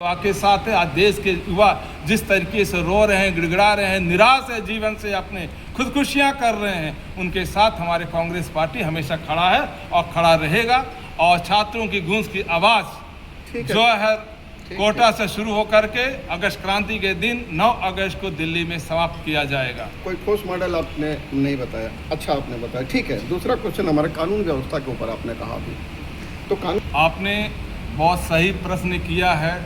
के साथ है। आज देश के युवा जिस तरीके से रो रहे हैं, गिड़गिड़ा रहे हैं, निराश है जीवन से, अपने खुदकुशियां कर रहे हैं, उनके साथ हमारे कांग्रेस पार्टी हमेशा खड़ा है और खड़ा रहेगा। और छात्रों की गूंज की आवाज़ जो है कोटा से शुरू होकर के अगस्त क्रांति के दिन 9 अगस्त को दिल्ली में समाप्त किया जाएगा। कोई ठोस मॉडल आपने नहीं बताया, अच्छा आपने बताया, ठीक है। दूसरा क्वेश्चन हमारे कानून व्यवस्था के ऊपर आपने कहा भी, तो कानून आपने बहुत सही प्रश्न किया है।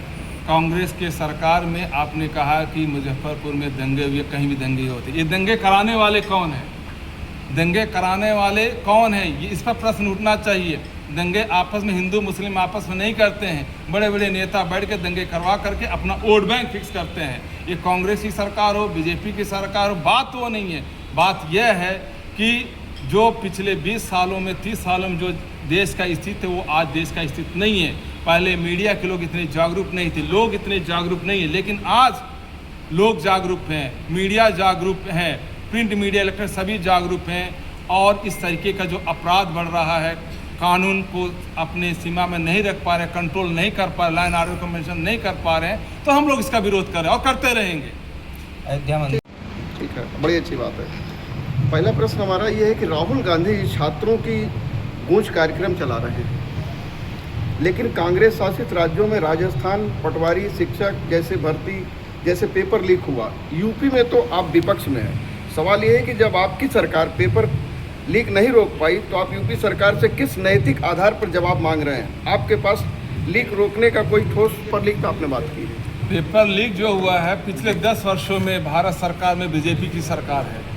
कांग्रेस के सरकार में आपने कहा कि मुजफ्फरपुर में दंगे हुए, कहीं भी दंगे होते, ये दंगे कराने वाले कौन हैं? दंगे कराने वाले कौन हैं, ये इस पर प्रश्न उठना चाहिए। दंगे आपस में हिंदू मुस्लिम आपस में नहीं करते हैं, बड़े बड़े नेता बैठ के दंगे करवा करके अपना वोट बैंक फिक्स करते हैं। ये कांग्रेस की सरकार हो, बीजेपी की सरकार हो, बात वो नहीं है। बात यह है कि जो पिछले 20 सालों में 30 सालों में जो देश का स्थिति है वो आज देश का स्थिति नहीं है। पहले मीडिया के लोग इतने जागरूक नहीं थे, लोग इतने जागरूक नहीं है, लेकिन आज लोग जागरूक हैं, मीडिया जागरूक हैं, प्रिंट मीडिया इलेक्ट्रॉनिक सभी जागरूक हैं। और इस तरीके का जो अपराध बढ़ रहा है, कानून को अपने सीमा में नहीं रख पा रहे, कंट्रोल नहीं कर पा रहे, लाइन ऑर्डर कमीशन नहीं कर पा रहे हैं, तो हम लोग इसका विरोध कर रहे हैं और करते रहेंगे। ठीक है, बड़ी अच्छी बात है। पहला प्रश्न हमारा ये है कि राहुल गांधी छात्रों की गूंज कार्यक्रम चला रहे हैं, लेकिन कांग्रेस शासित राज्यों में राजस्थान पटवारी शिक्षक जैसे भर्ती जैसे पेपर लीक हुआ, यूपी में तो आप विपक्ष में हैं। सवाल ये है कि जब आपकी सरकार पेपर लीक नहीं रोक पाई तो आप यूपी सरकार से किस नैतिक आधार पर जवाब मांग रहे हैं? आपके पास लीक रोकने का कोई ठोस पेपर लीक का आपने बात की है? पेपर लीक जो हुआ है पिछले 10 वर्षों में भारत सरकार में बीजेपी की सरकार है,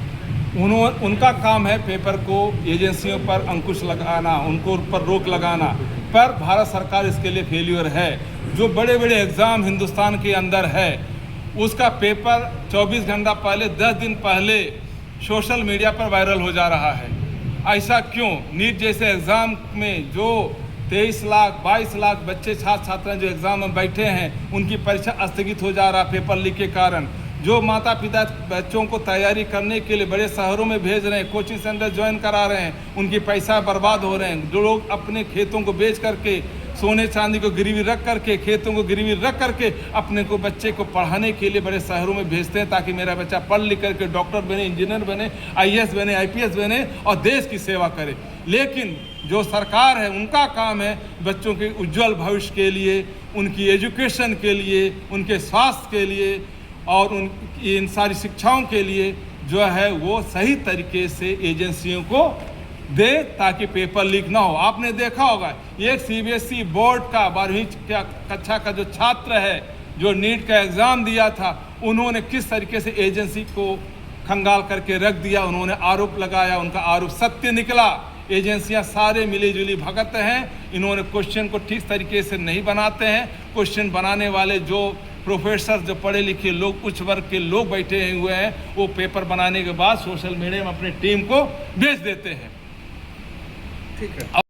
उनका काम है पेपर को एजेंसियों पर अंकुश लगाना, उनको ऊपर रोक लगाना, पर भारत सरकार इसके लिए फेल्यूर है। जो बड़े बड़े एग्ज़ाम हिंदुस्तान के अंदर है उसका पेपर 24 घंटा पहले 10 दिन पहले सोशल मीडिया पर वायरल हो जा रहा है। ऐसा क्यों? नीट जैसे एग्ज़ाम में जो 23 लाख 22 लाख बच्चे छात्र छात्राएं जो एग्ज़ाम में बैठे हैं उनकी परीक्षा स्थगित हो जा रहा पेपर लीक के कारण। जो माता पिता बच्चों को तैयारी करने के लिए बड़े शहरों में भेज रहे हैं, कोचिंग सेंटर ज्वाइन करा रहे हैं, उनकी पैसा बर्बाद हो रहे हैं। जो लोग अपने खेतों को बेच करके, सोने चांदी को गिरवी रख करके, खेतों को गिरवी रख करके अपने को बच्चे को पढ़ाने के लिए बड़े शहरों में भेजते हैं ताकि मेरा बच्चा पढ़ लिख करके डॉक्टर बने, इंजीनियर बने, IAS बने, IPS बने और देश की सेवा करे। लेकिन जो सरकार है उनका काम है बच्चों के उज्जवल भविष्य के लिए, उनकी एजुकेशन के लिए, उनके स्वास्थ्य के लिए और इन सारी शिक्षाओं के लिए जो है वो सही तरीके से एजेंसियों को दे ताकि पेपर लीक ना हो। आपने देखा होगा एक CBSE बोर्ड का 12वीं कक्षा का जो छात्र है जो नीट का एग्ज़ाम दिया था, उन्होंने किस तरीके से एजेंसी को खंगाल करके रख दिया। उन्होंने आरोप लगाया, उनका आरोप सत्य निकला। एजेंसियां सारे मिली जुली भगत हैं। इन्होंने क्वेश्चन को ठीक तरीके से नहीं बनाते हैं। क्वेश्चन बनाने वाले जो प्रोफेसर, जो पढ़े लिखे लोग, उच्च वर्ग के लोग बैठे हुए हैं, वो पेपर बनाने के बाद सोशल मीडिया में अपनी टीम को भेज देते हैं। ठीक है।